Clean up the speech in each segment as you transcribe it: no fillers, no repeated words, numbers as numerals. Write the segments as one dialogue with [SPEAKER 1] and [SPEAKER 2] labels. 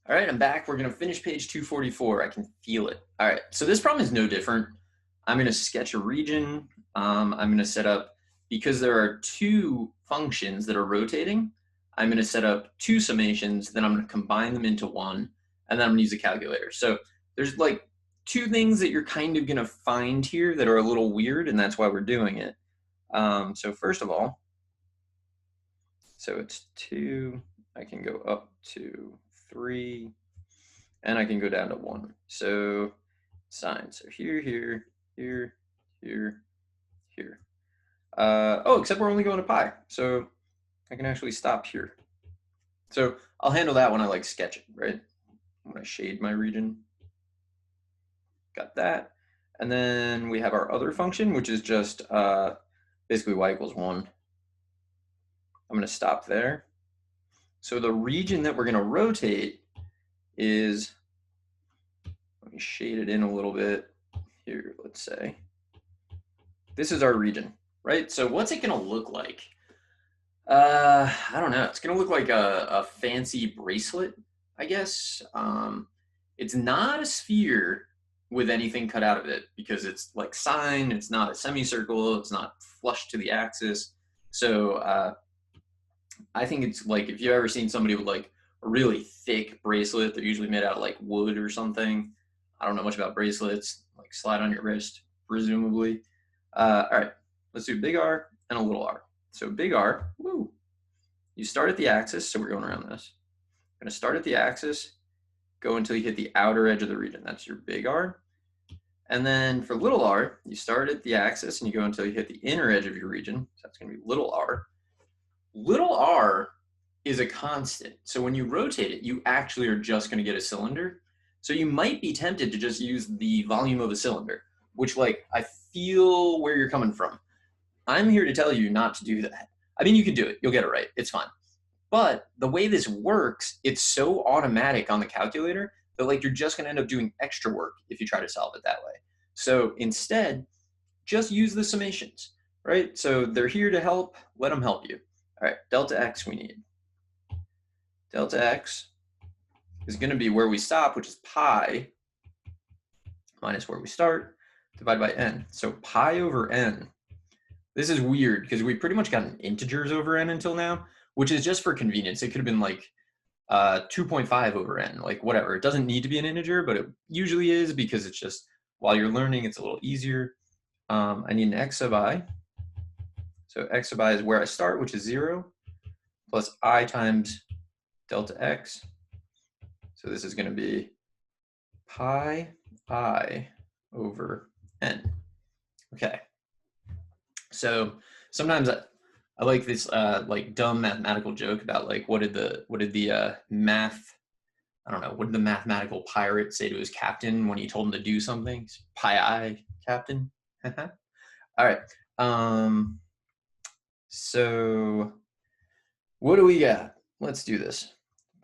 [SPEAKER 1] All right, I'm back. We're going to finish page 244. I can feel it. All right, so this problem is no different. I'm going to sketch a region. I'm going to set up, because there are two functions that are rotating, I'm going to set up two summations, then I'm going to combine them into one, and then I'm going to use a calculator. So there's like two things that you're kind of going to find here that are a little weird, and that's why we're doing it. So first of all, so it's 2, I can go up to 3, and I can go down to 1. So sine, so here, here, here, here, here. Oh, except we're only going to pi, so I can actually stop here. So I'll handle that when I like sketch it, right? When I shade my region. Got that. And then we have our other function, which is just basically y equals 1. I'm going to stop there. So the region that we're going to rotate is, let me shade it in a little bit here, let's say. This is our region, right? So what's it going to look like? I don't know. It's going to look like a fancy bracelet, I guess. It's not a sphere with anything cut out of it because it's like sine, it's not a semicircle, it's not flush to the axis. So I think it's like, if you've ever seen somebody with like a really thick bracelet, they're usually made out of like wood or something. I don't know much about bracelets, like slide on your wrist, presumably. All right, let's do big R and a little r. So big R, woo, you start at the axis, so we're going around this. I'm gonna start at the axis, go until you hit the outer edge of the region. That's your big R. And then for little r, you start at the axis and you go until you hit the inner edge of your region. So that's gonna be little r. Little r is a constant. So when you rotate it, you actually are just gonna get a cylinder. So you might be tempted to just use the volume of a cylinder, which like, I feel where you're coming from. I'm here to tell you not to do that. I mean, you can do it. You'll get it right. It's fine. But the way this works, it's so automatic on the calculator that like you're just going to end up doing extra work if you try to solve it that way. So instead, just use the summations, right? So they're here to help. Let them help you. All right, delta x we need. Delta x is going to be where we stop, which is pi minus where we start, divided by n. So pi over n. This is weird because we pretty much gotten integers over n until now, which is just for convenience. It could have been like 2.5 over n, like whatever. It doesn't need to be an integer, but it usually is because it's just, while you're learning, it's a little easier. I need an x sub I. So x sub I is where I start, which is 0, plus I times delta x. So this is going to be pi I over n. Okay. So sometimes I like this like dumb mathematical joke about like what did the mathematical pirate say to his captain when he told him to do something? Pi I, captain. All right. So what do we got? Let's do this.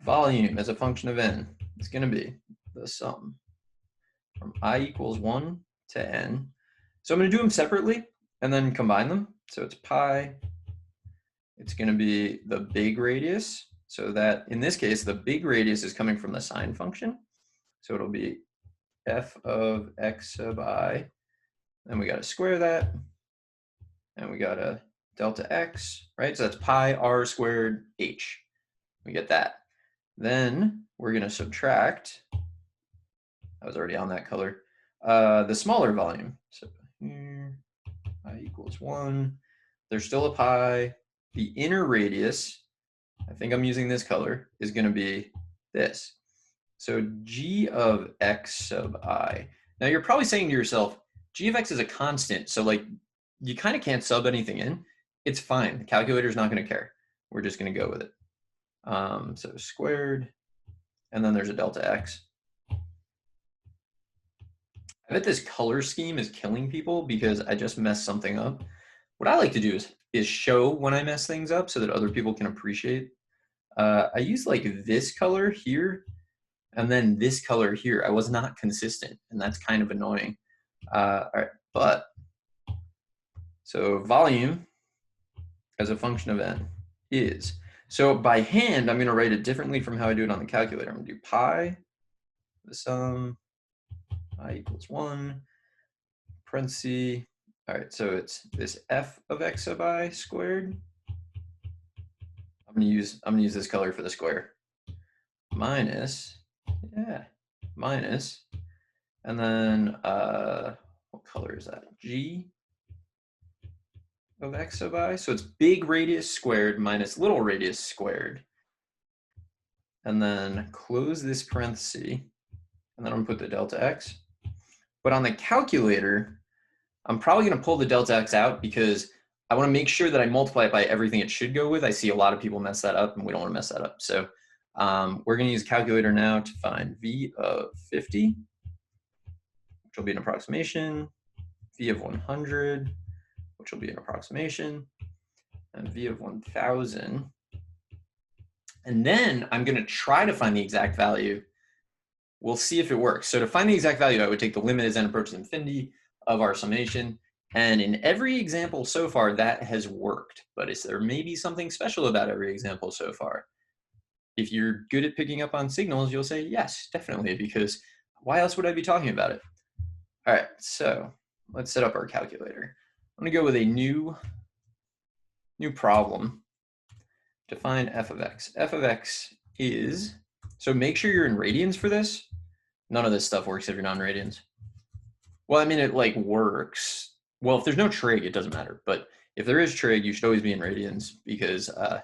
[SPEAKER 1] Volume as a function of n is going to be the sum from I equals 1 to n. So I'm going to do them separately and then combine them. So it's pi, it's going to be the big radius. So that in this case, the big radius is coming from the sine function. So it'll be f of x sub I. Then we got to square that. And we got a delta x, right? So that's pi r squared h. We get that. Then we're going to subtract, I was already on that color, the smaller volume. So here, I equals 1. There's still a pi. The inner radius, I think I'm using this color, is going to be this. So g of x sub I. Now you're probably saying to yourself, g of x is a constant, so like you kind of can't sub anything in. It's fine. The calculator's not going to care. We're just going to go with it. So squared, and then there's a delta x. I bet this color scheme is killing people because I just messed something up. What I like to do is show when I mess things up so that other people can appreciate. I use like this color here and then this color here. I was not consistent, and that's kind of annoying. All right, but so volume as a function of n is, So by hand, I'm going to write it differently from how I do it on the calculator. I'm going to do pi, the sum, I equals 1, parenthesis. All right, so it's this f of x sub I squared. I'm going to use this color for the square. Minus, minus, and then what color is that? G of x sub I. So it's big radius squared minus little radius squared. And then close this parenthesis, and then I'm gonna put the delta x. But on the calculator, I'm probably gonna pull the delta x out because I wanna make sure that I multiply it by everything it should go with. I see a lot of people mess that up, and we don't wanna mess that up. So we're gonna use calculator now to find v of 50, which will be an approximation, v of 100, which will be an approximation, and v of 1000. And then I'm going to try to find the exact value. We'll see if it works. So to find the exact value, I would take the limit as n approaches infinity of our summation. And in every example so far, that has worked. But there may be something special about every example so far. If you're good at picking up on signals, you'll say, yes, definitely, because why else would I be talking about it? All right, so let's set up our calculator. I'm going to go with a new problem to find f of x. F of x is, so make sure you're in radians for this. None of this stuff works if you're not in radians. Well, I mean, it like works. Well, if there's no trig, it doesn't matter. But if there is trig, you should always be in radians because the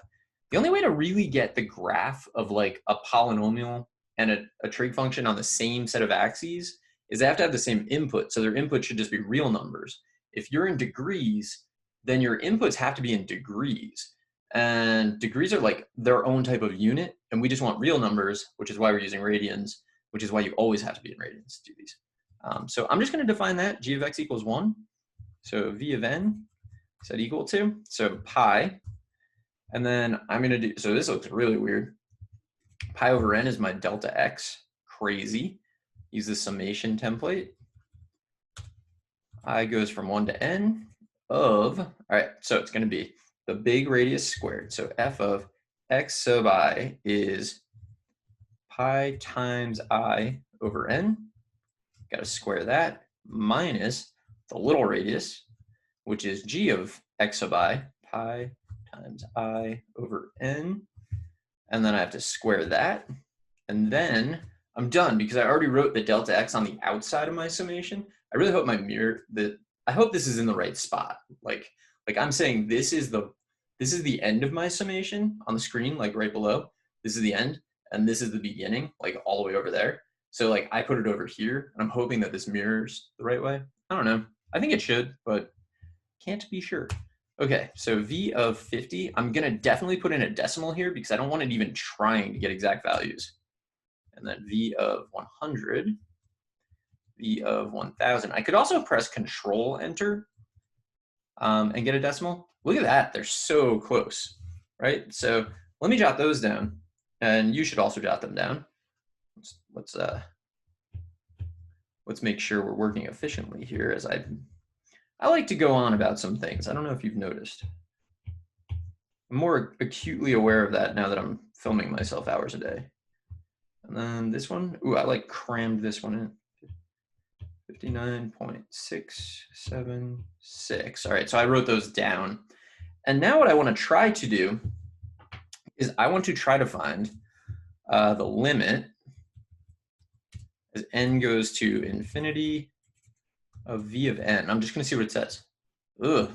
[SPEAKER 1] only way to really get the graph of like a polynomial and a trig function on the same set of axes is they have to have the same input. So their input should just be real numbers. If you're in degrees, then your inputs have to be in degrees. And degrees are like their own type of unit. And we just want real numbers, which is why we're using radians, which is why you always have to be in radians to do these. So I'm just going to define that g of x equals 1. So v of n set equal to, so pi. And then I'm going to do, so this looks really weird. Pi over n is my delta x. Crazy. Use the summation template. I goes from 1 to n of, all right, so it's going to be the big radius squared. So f of x sub I is pi times I over n. Got to square that, minus the little radius, which is g of x sub I, pi times I over n. And then I have to square that. And then I'm done because I already wrote the delta x on the outside of my summation. I really hope my mirror, I hope this is in the right spot. Like I'm saying this is the end of my summation on the screen, like right below. This is the end, and this is the beginning, like all the way over there. So like I put it over here, and I'm hoping that this mirrors the right way. I don't know. I think it should, but can't be sure. Okay, so v of 50, I'm gonna definitely put in a decimal here because I don't want it even trying to get exact values. And then v of 100, v of 1000. I could also press Control Enter and get a decimal. Look at that, they're so close, right? So let me jot those down, and you should also jot them down. Let's make sure we're working efficiently here, as I like to go on about some things. I don't know if you've noticed. I'm more acutely aware of that now that I'm filming myself hours a day. And then this one, ooh, I like crammed this one in. 59.676. All right, so I wrote those down. And now what I want to try to do is I want to try to find the limit as n goes to infinity of v of n. I'm just going to see what it says. Ugh,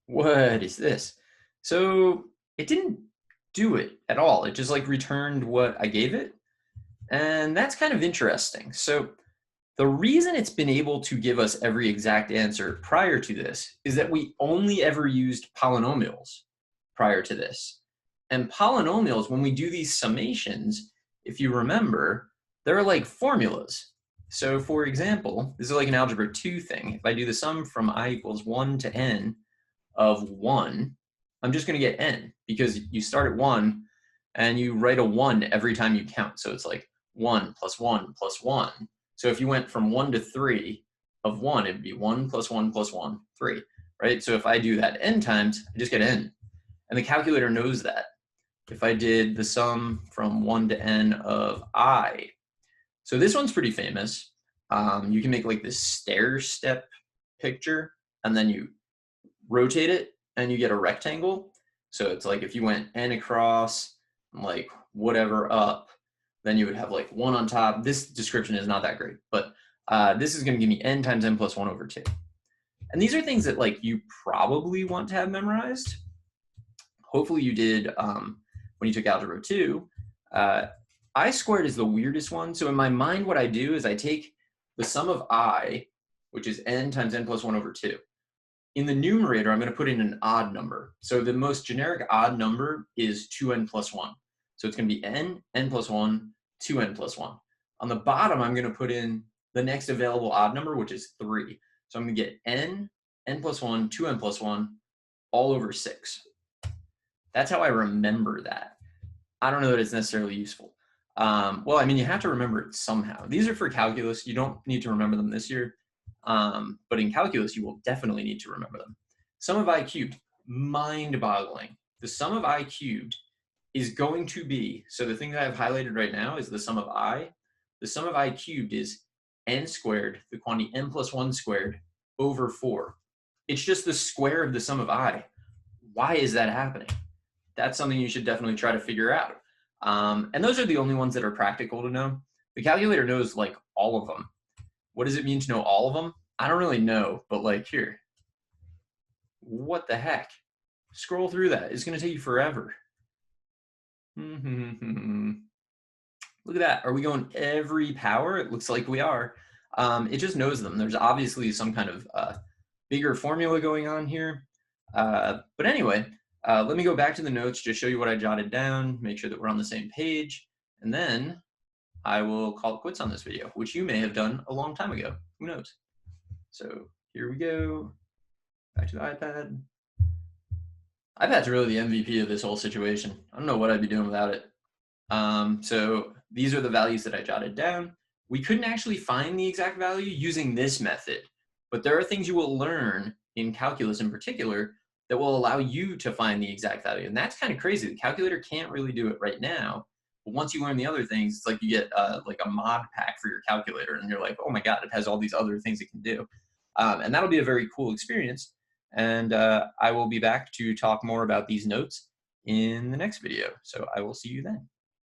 [SPEAKER 1] what is this? So it didn't do it at all. It just like returned what I gave it. And that's kind of interesting. So the reason it's been able to give us every exact answer prior to this is that we only ever used polynomials prior to this. And polynomials, when we do these summations, if you remember, they're like formulas. So for example, this is like an algebra 2 thing. If I do the sum from I equals 1 to n of 1, I'm just going to get n because you start at 1 and you write a 1 every time you count. So it's like 1 plus 1 plus 1. So if you went from 1 to 3 of 1, it'd be 1 plus 1 plus 1, 3, right? So if I do that n times, I just get n. And the calculator knows that. if I did the sum from 1 to n of I. So this one's pretty famous. You can make like this stair step picture, and then you rotate it and you get a rectangle. So it's like if you went n across and like whatever up, then you would have like 1 on top. This description is not that great, but this is going to give me n times n plus 1 over 2. And these are things that like you probably want to have memorized. Hopefully you did when you took Algebra 2. I squared is the weirdest one. So in my mind, what I do is I take the sum of I, which is n times n plus 1 over 2. In the numerator, I'm going to put in an odd number. So the most generic odd number is 2n plus 1. So it's going to be n plus 1, 2n plus 1. On the bottom, I'm going to put in the next available odd number, which is 3. So I'm going to get n plus 1, 2n plus 1, all over 6. That's how I remember that. I don't know that it's necessarily useful. Well, I mean, you have to remember it somehow. These are for calculus. You don't need to remember them this year. But in calculus, you will definitely need to remember them. Sum of I cubed, mind-boggling. The sum of I cubed is going to be, so the thing that I've highlighted right now is the sum of I. The sum of I cubed is n squared, the quantity n plus 1 squared, over 4. It's just the square of the sum of I. Why is that happening? That's something you should definitely try to figure out. And those are the only ones that are practical to know. The calculator knows like all of them. What does it mean to know all of them? I don't really know, but like here. What the heck? Scroll through that. It's going to take you forever. Look at that. Are we going every power? It looks like we are. It just knows them. There's obviously some kind of bigger formula going on here. But anyway, let me go back to the notes to show you what I jotted down, make sure that we're on the same page, and then I will call it quits on this video, which you may have done a long time ago. Who knows? So here we go. Back to the iPad. iPad's really the MVP of this whole situation. I don't know what I'd be doing without it. So these are the values that I jotted down. We couldn't actually find the exact value using this method, but there are things you will learn in calculus in particular that will allow you to find the exact value. And that's kind of crazy. The calculator can't really do it right now. But once you learn the other things, it's like you get like a mod pack for your calculator, and you're like, oh my God, it has all these other things it can do. And that'll be a very cool experience. And I will be back to talk more about these notes in the next video. So I will see you then.